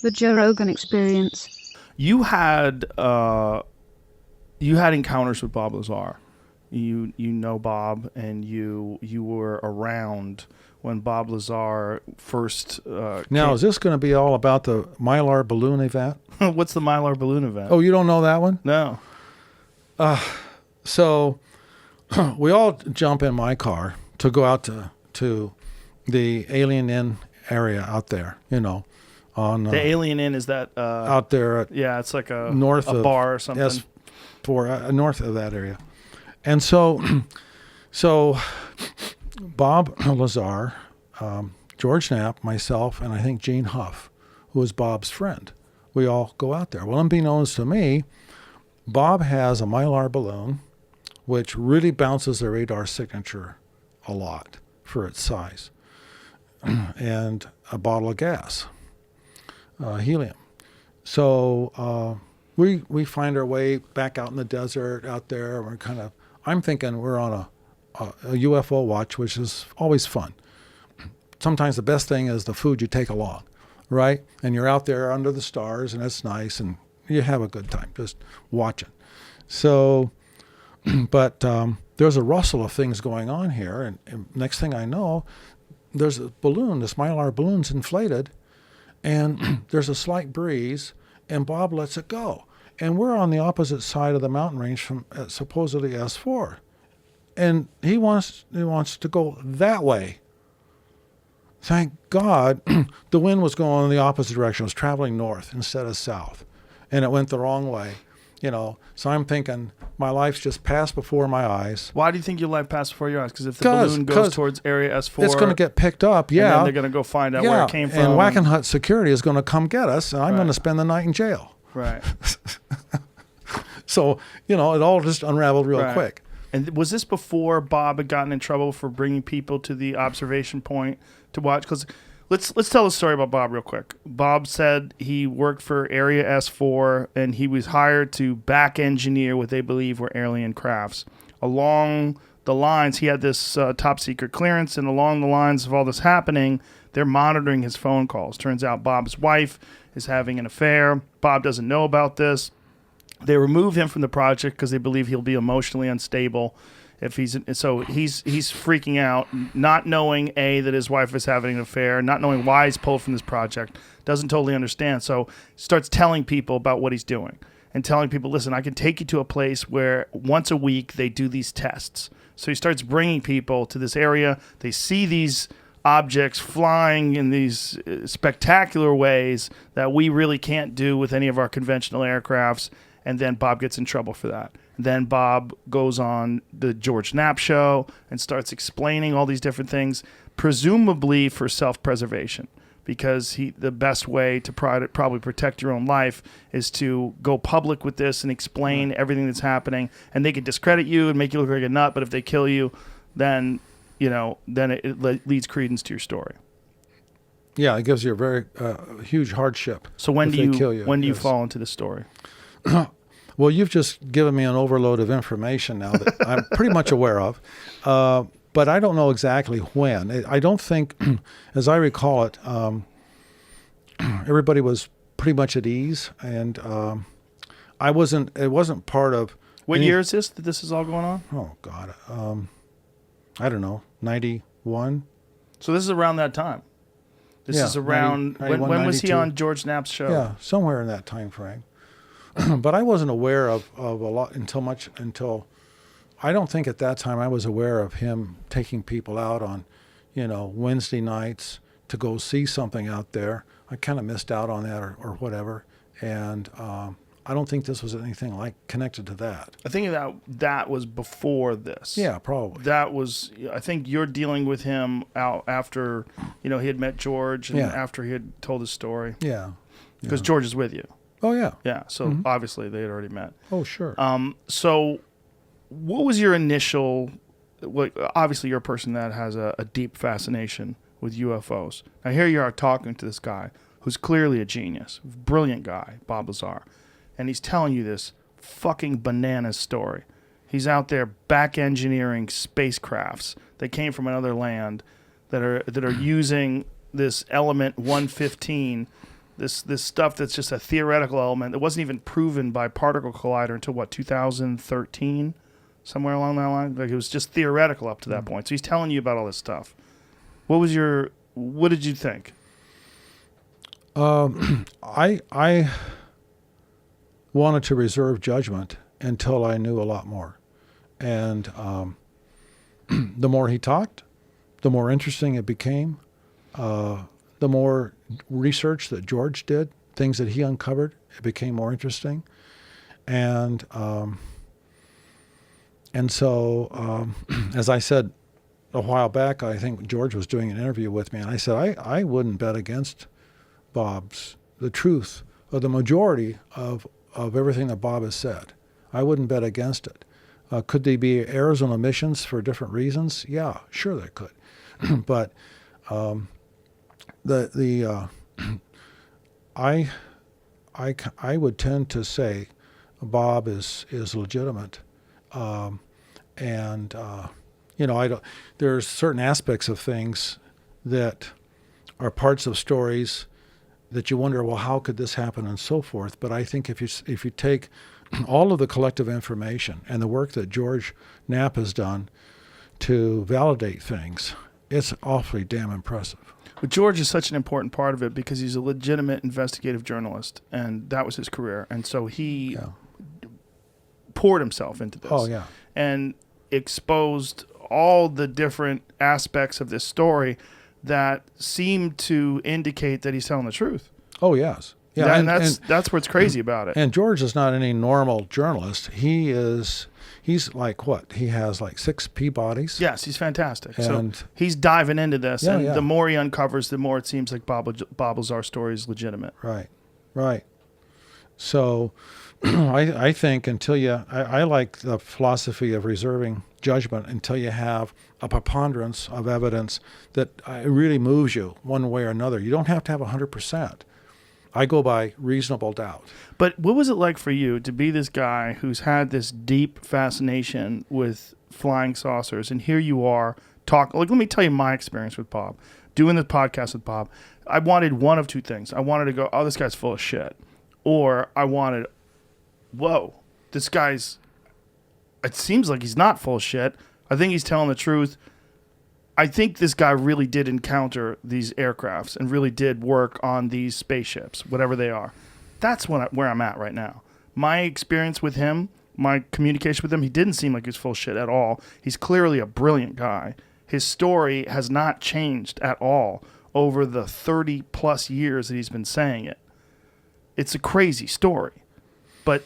The Joe Rogan Experience. You had encounters with Bob Lazar. You know Bob, and you were around when Bob Lazar first. Now, is this going to be all about the mylar balloon event? What's the mylar balloon event? Oh, you don't know that one? No. So we all jump in my car to go out to the Alien Inn area out there, on The Alien Inn, is that out there at it's like a north a of bar or something. S4, north of that area. And so Bob Lazar, George Knapp, myself, and I think Gene Huff, who was Bob's friend, we all go out there. Well, unbeknownst to me, Bob has a mylar balloon, which really bounces the radar signature a lot for its size, and a bottle of gas, helium. So we find our way back out in the desert out there. I'm thinking we're on a UFO watch, which is always fun. Sometimes the best thing is the food you take along, right? And you're out there under the stars, and it's nice, and you have a good time just watching. So, but there's a rustle of things going on here, and next thing I know, there's a balloon, this mylar balloon's inflated, and there's a slight breeze, and Bob lets it go. And we're on the opposite side of the mountain range from supposedly S4. And he wants to go that way. Thank God the wind was going in the opposite direction. It was traveling north instead of south. And it went the wrong way, So I'm thinking my life's just passed before my eyes. Why do you think your life passed before your eyes? Because if the balloon goes towards Area S4... it's going to get picked up, yeah. And then they're going to go find out where it came from. And Wackenhut Security is going to come get us, and I'm going to spend the night in jail. Right. So, it all just unraveled real quick. And was this before Bob had gotten in trouble for bringing people to the observation point to watch? Because let's tell a story about Bob real quick. Bob said he worked for Area S4, and he was hired to back engineer what they believe were alien crafts. Along the lines, he had this top secret clearance, and along the lines of all this happening, they're monitoring his phone calls. Turns out Bob's wife is having an affair. Bob doesn't know about this. They remove him from the project because they believe he'll be emotionally unstable. He's freaking out, not knowing that his wife is having an affair, not knowing why he's pulled from this project, doesn't totally understand. So starts telling people about what he's doing and telling people, listen, I can take you to a place where once a week they do these tests. So he starts bringing people to this area. They see these objects flying in these spectacular ways that we really can't do with any of our conventional aircrafts. And then Bob gets in trouble for that. Then Bob goes on the George Knapp show and starts explaining all these different things, presumably for self-preservation, because the best way to probably protect your own life is to go public with this and explain everything that's happening. And they can discredit you and make you look like a nut, but if they kill you, then it leads credence to your story. Yeah, it gives you a very huge hardship. So when do you fall into the story? Well, you've just given me an overload of information now that I'm pretty much aware of, but I don't know exactly when. I don't think, as I recall it, everybody was pretty much at ease, and I wasn't. It wasn't part of. What year is this that this is all going on? Oh God, I don't know, 91. So this is around that time. This is around 91, when was he 92. on George Knapp's show? Yeah, somewhere in that time frame. But I wasn't aware of a lot until I don't think at that time I was aware of him taking people out on, Wednesday nights to go see something out there. I kind of missed out on that or whatever. And I don't think this was anything like connected to that. I think that was before this. Yeah, probably. That was, I think you're dealing with him out after, he had met George and after he had told his story. Yeah. Because George is with you. Oh, yeah. Yeah, so obviously they had already met. Oh, sure. So what was your initial, obviously you're a person that has a deep fascination with UFOs. Now here you are talking to this guy who's clearly a genius, brilliant guy, Bob Lazar, and he's telling you this fucking bananas story. He's out there back engineering spacecrafts that came from another land that are using this element 115 this stuff that's just a theoretical element that wasn't even proven by particle collider until what, 2013, somewhere along that line. Like, it was just theoretical up to that point. So he's telling you about all this stuff. What did you think? I wanted to reserve judgment until I knew a lot more. And the more he talked, the more interesting it became. The more research that George did, things that he uncovered, it became more interesting. And so, as I said a while back, I think George was doing an interview with me, and I said, I wouldn't bet against the truth, or the majority of everything that Bob has said. I wouldn't bet against it. Could they be errors and omissions for different reasons? Yeah, sure they could. But I would tend to say Bob is legitimate, and there's certain aspects of things that are parts of stories that you wonder, well, how could this happen, and so forth. But I think if you take all of the collective information and the work that George Knapp has done to validate things, it's awfully damn impressive. But George is such an important part of it because he's a legitimate investigative journalist, and that was his career. And so he poured himself into this. Oh, yeah. And exposed all the different aspects of this story that seem to indicate that he's telling the truth. Oh, yes. Yeah, and that's what's crazy about it. And George is not any normal journalist. He's like what? He has like 6 Peabodys. Yes, he's fantastic. And so he's diving into this, and the more he uncovers, the more it seems like Bob Lazar's story is legitimate. Right. So I think I like the philosophy of reserving judgment until you have a preponderance of evidence that really moves you one way or another. You don't have to have 100%. I go by reasonable doubt. But what was it like for you to be this guy who's had this deep fascination with flying saucers, and here you are talking? Like, let me tell you my experience with Bob. Doing the podcast with Bob, I wanted one of two things. I wanted to go, oh, this guy's full of shit. Or I wanted, whoa, this guy's, it seems like he's not full of shit. I think he's telling the truth. I think this guy really did encounter these aircrafts and really did work on these spaceships, whatever they are. That's where I'm at right now. My experience with him, my communication with him, he didn't seem like he was full of shit at all. He's clearly a brilliant guy. His story has not changed at all over the 30-plus years that he's been saying it. It's a crazy story. But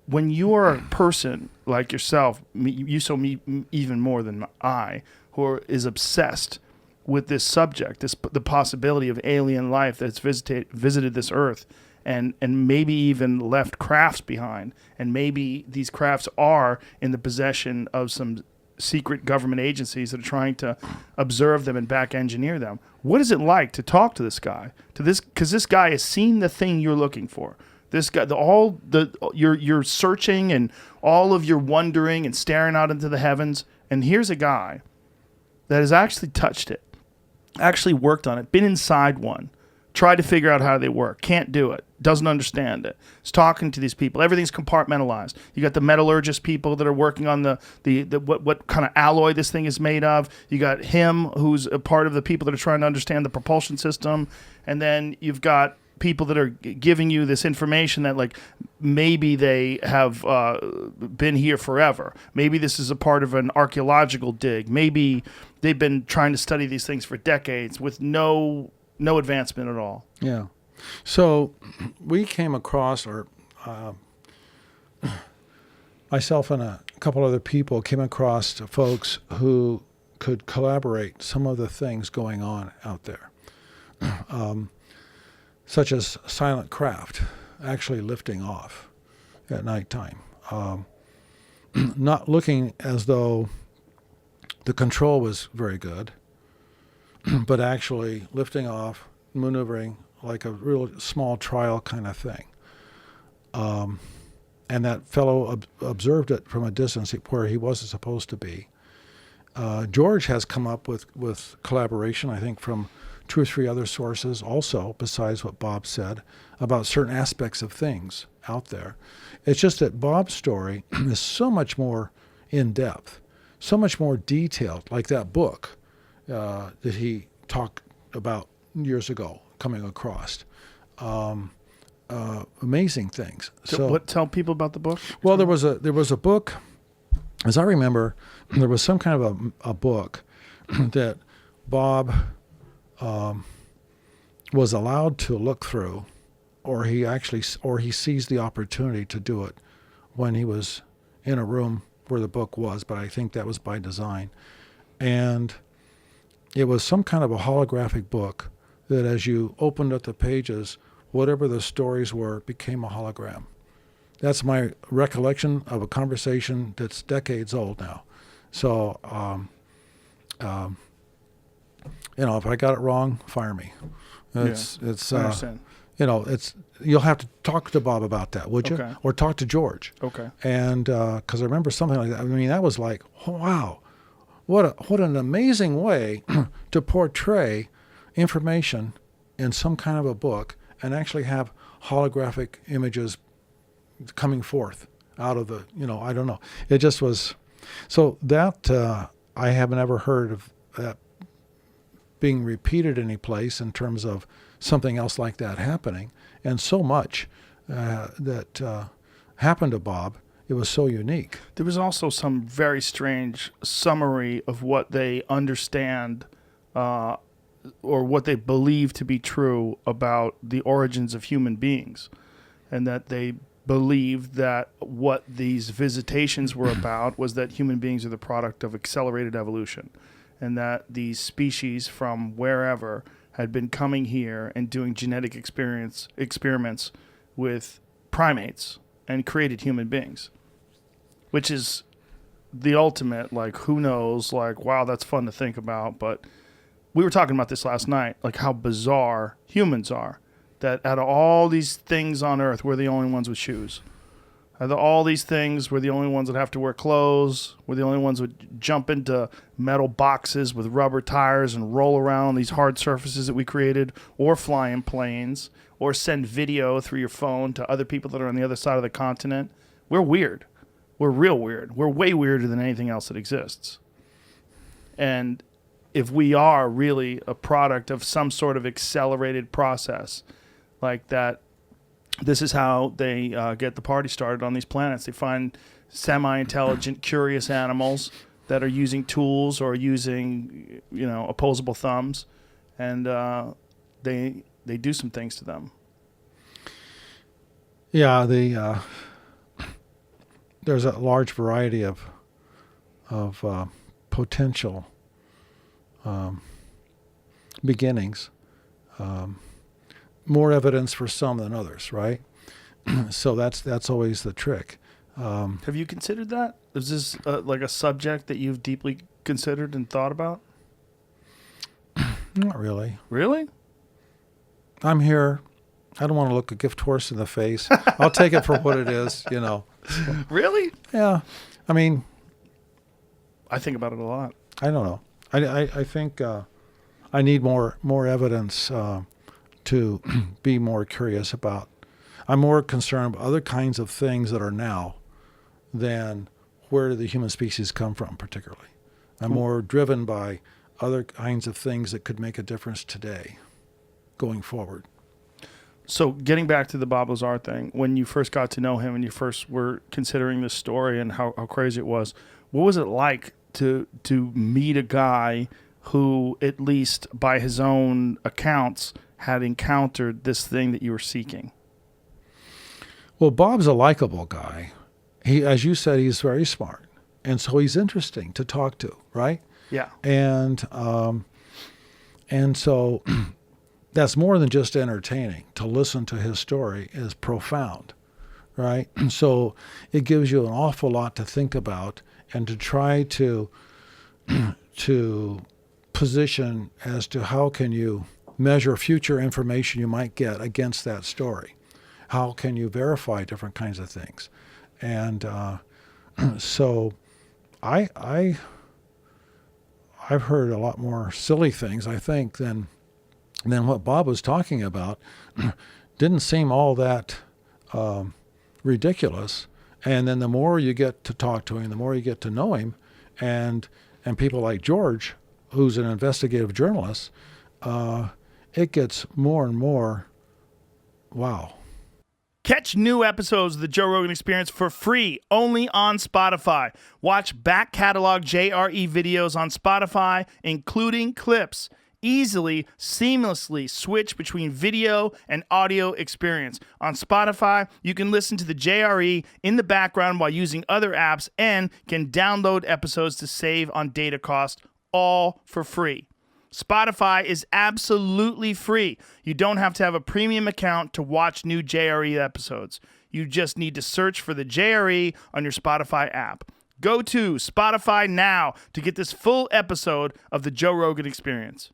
when you are a person like yourself, me even more than I, who is obsessed with this subject, the possibility of alien life that's visited this earth, and maybe even left crafts behind, and maybe these crafts are in the possession of some secret government agencies that are trying to observe them and back engineer them. What is it like to talk to this guy? Because this guy has seen the thing you're looking for. This guy, you're searching and all of your wondering and staring out into the heavens, and here's a guy that has actually touched it, actually worked on it, been inside one, tried to figure out how they work, can't do it, doesn't understand it. Is talking to these people. Everything's compartmentalized. You got the metallurgist people that are working on the what kind of alloy this thing is made of. You got him, who's a part of the people that are trying to understand the propulsion system, and then you've got people that are giving you this information that, like, maybe they have been here forever. Maybe this is a part of an archaeological dig. Maybe they've been trying to study these things for decades with no advancement at all. Yeah. So we came across, myself and a couple other people came across folks who could collaborate some of the things going on out there. Such as silent craft actually lifting off at nighttime, not looking as though the control was very good, but actually lifting off, maneuvering like a real small trial kind of thing. And that fellow observed it from a distance where he wasn't supposed to be. George has come up with collaboration, I think, from two or three other sources also, besides what Bob said, about certain aspects of things out there. It's just that Bob's story is so much more in depth, so much more detailed, like that book that he talked about years ago coming across. Amazing things. So tell people about the book? well, there was a book, as I remember, there was some kind of a book that Bob was allowed to look through, or he seized the opportunity to do it when he was in a room where the book was, but I think that was by design. And it was some kind of a holographic book that as you opened up the pages, whatever the stories were became a hologram. That's my recollection of a conversation that's decades old now. So, if I got it wrong, fire me. I understand. You'll have to talk to Bob about that, would you? Okay. Or talk to George. Okay. And because I remember something like that. I mean, that was like, oh, wow, what an amazing way to portray information in some kind of a book and actually have holographic images coming forth out of the, I don't know. It just was, so that I have never heard of that being repeated any place in terms of something else like that happening. And so much that happened to Bob, it was so unique. There was also some very strange summary of what they understand or what they believe to be true about the origins of human beings, and that they believed that what these visitations were about was that human beings are the product of accelerated evolution, and that these species from wherever had been coming here and doing genetic experiments with primates and created human beings, which is the ultimate, like, who knows, like, wow, that's fun to think about. But we were talking about this last night, like how bizarre humans are, that out of all these things on earth, we're the only ones with shoes. Out of all these things, we're the only ones that have to wear clothes. We're the only ones that jump into metal boxes with rubber tires and roll around on these hard surfaces that we created, or fly in planes, or send video through your phone to other people that are on the other side of the continent. We're weird. We're real weird. We're way weirder than anything else that exists. And if we are really a product of some sort of accelerated process like that, this is how they get the party started on these planets. They find semi-intelligent, curious animals that are using tools or using, opposable thumbs, and they do some things to them. Yeah, there's a large variety of potential beginnings. More evidence for some than others, right? So that's always the trick. Have you considered that? Is this like a subject that you've deeply considered and thought about? Not really. Really? I'm here. I don't want to look a gift horse in the face. I'll take it for what it is, Really? Yeah. I mean, I think about it a lot. I don't know. I think I need more evidence to be more curious about. I'm more concerned about other kinds of things that are now than where did the human species come from particularly. I'm more driven by other kinds of things that could make a difference today going forward. So getting back to the Bob Lazar thing, when you first got to know him and you first were considering this story and how crazy it was, what was it like to meet a guy who, at least by his own accounts, had encountered this thing that you were seeking? Well, Bob's a likable guy. He, as you said, he's very smart, and so he's interesting to talk to, right? Yeah. And so that's more than just entertaining. To listen to his story is profound, right? So it gives you an awful lot to think about and to try to position as to how can you measure future information you might get against that story. How can you verify different kinds of things? And so I've heard a lot more silly things, I think, than And then what Bob was talking about didn't seem all that ridiculous. And then the more you get to talk to him, the more you get to know him, and people like George, who's an investigative journalist, it gets more and more wow. Catch new episodes of the Joe Rogan Experience for free only on Spotify. Watch back catalog JRE videos on Spotify, including clips. Easily, seamlessly switch between video and audio experience. On Spotify, you can listen to the JRE in the background while using other apps and can download episodes to save on data cost, all for free. Spotify is absolutely free. You don't have to have a premium account to watch new JRE episodes. You just need to search for the JRE on your Spotify app. Go to Spotify now to get this full episode of the Joe Rogan Experience.